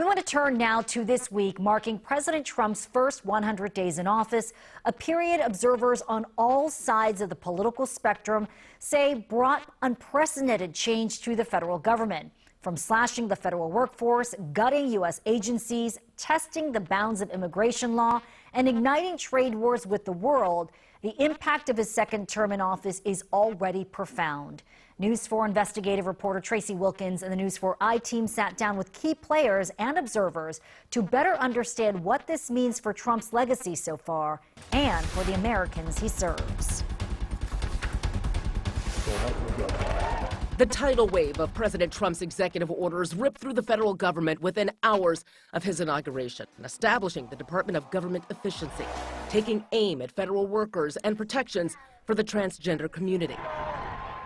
We want to turn now to this week, marking President Trump's first 100 days in office, a period observers on all sides of the political spectrum say brought unprecedented change to the federal government. From slashing the federal workforce, gutting U.S. agencies, testing the bounds of immigration law, and igniting trade wars with the world, the impact of his second term in office is already profound. News 4 investigative reporter Tracy Wilkins and the News 4 I-team sat down with key players and observers to better understand what this means for Trump's legacy so far and for the Americans he serves. The tidal wave of President Trump's executive orders ripped through the federal government within hours of his inauguration, establishing the Department of Government Efficiency, taking aim at federal workers and protections for the transgender community,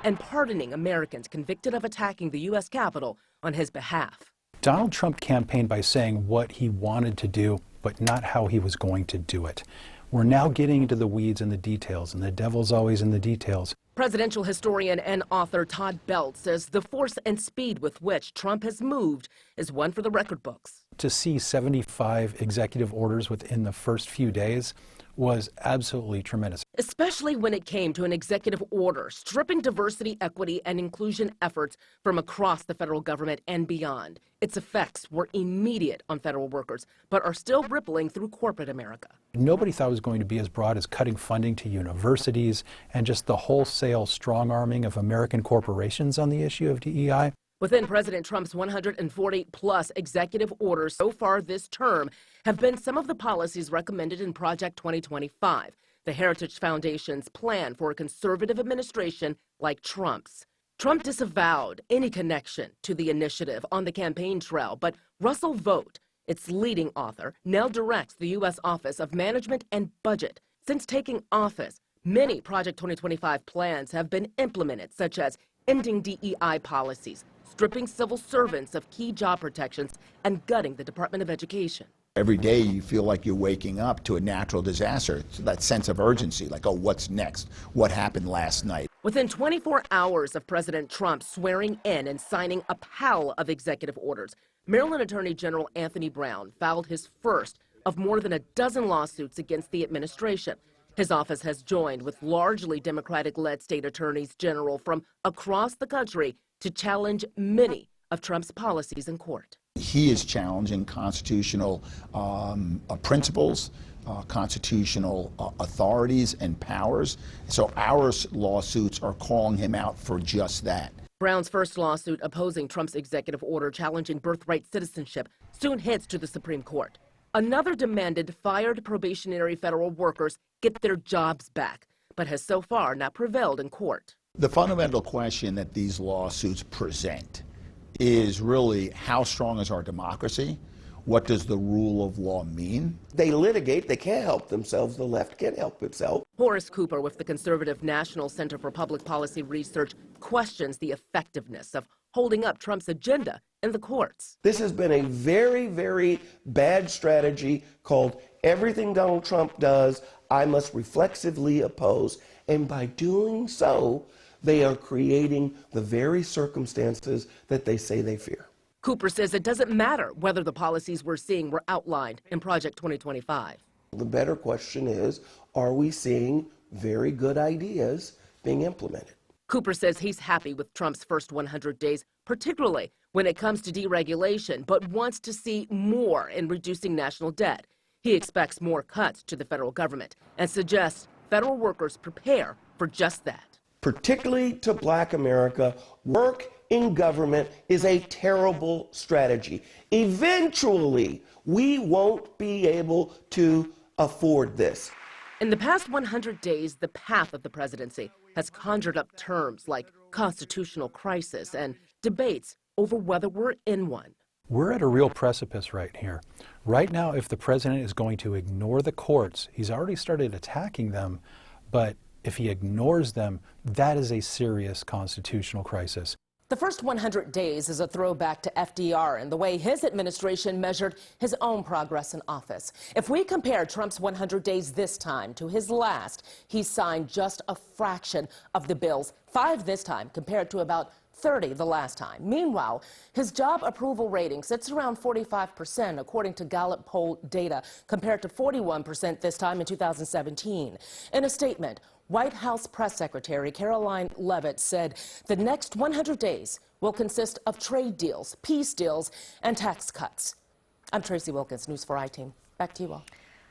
and pardoning Americans convicted of attacking the U.S. Capitol on his behalf. Donald Trump campaigned by saying what he wanted to do, but not how he was going to do it. We're now getting into the weeds and the details, and the devil's always in the details. Presidential historian and author Todd Belt says the force and speed with which Trump has moved is one for the record books. To see 75 executive orders within the first few days was absolutely tremendous. Especially when it came to an executive order stripping diversity, equity, and inclusion efforts from across the federal government and beyond. Its effects were immediate on federal workers, but are still rippling through corporate America. Nobody thought it was going to be as broad as cutting funding to universities and just the wholesale strong-arming of American corporations on the issue of DEI. Within President Trump's 140-plus executive orders so far this term have been some of the policies recommended in Project 2025, the Heritage Foundation's plan for a conservative administration like Trump's. Trump disavowed any connection to the initiative on the campaign trail, but Russell Vought, its leading author, now directs the U.S. Office of Management and Budget. Since taking office, many Project 2025 plans have been implemented, such as ending DEI policies, stripping civil servants of key job protections, and gutting the Department of Education. Every day you feel like you're waking up to a natural disaster. It's that sense of urgency, like, oh, what's next? What happened last night? Within 24 hours of President Trump swearing in and signing a pile of executive orders, Maryland Attorney General Anthony Brown filed his first of more than a dozen lawsuits against the administration. His office has joined with largely Democratic-led state attorneys general from across the country to challenge many of Trump's policies in court. He is challenging constitutional principles, constitutional authorities and powers. So our lawsuits are calling him out for just that. Brown's first lawsuit opposing Trump's executive order challenging birthright citizenship soon heads to the Supreme Court. Another demanded fired probationary federal workers get their jobs back, but has so far not prevailed in court. The fundamental question that these lawsuits present is really, how strong is our democracy? What does the rule of law mean? They litigate. They can't help themselves. The left can't help itself. Horace Cooper with the conservative National Center for Public Policy Research questions the effectiveness of holding up Trump's agenda in the courts. This has been a very, very bad strategy called everything Donald Trump does, I must reflexively oppose. And by doing so, they are creating the very circumstances that they say they fear. Cooper says it doesn't matter whether the policies we're seeing were outlined in Project 2025. The better question is, are we seeing very good ideas being implemented? Cooper says he's happy with Trump's first 100 days, particularly when it comes to deregulation, but wants to see more in reducing national debt. He expects more cuts to the federal government and suggests federal workers prepare for just that. Particularly to Black America, work in government is a terrible strategy. Eventually, we won't be able to afford this. In the past 100 days, the path of the presidency has conjured up terms like constitutional crisis and debates over whether we're in one. We're at a real precipice right here. Right now, if the president is going to ignore the courts, he's already started attacking them, but if he ignores them, that is a serious constitutional crisis. The first 100 days is a throwback to FDR and the way his administration measured his own progress in office. If we compare Trump's 100 days this time to his last, he signed just a fraction of the bills, 5 this time compared to about 30 the last time. Meanwhile, his job approval rating sits around 45%, according to Gallup poll data, compared to 41% this time in 2017. In a statement, White House Press Secretary Caroline Leavitt said the next 100 days will consist of trade deals, peace deals, and tax cuts. I'm Tracy Wilkins, News 4 I-Team. Back to you all.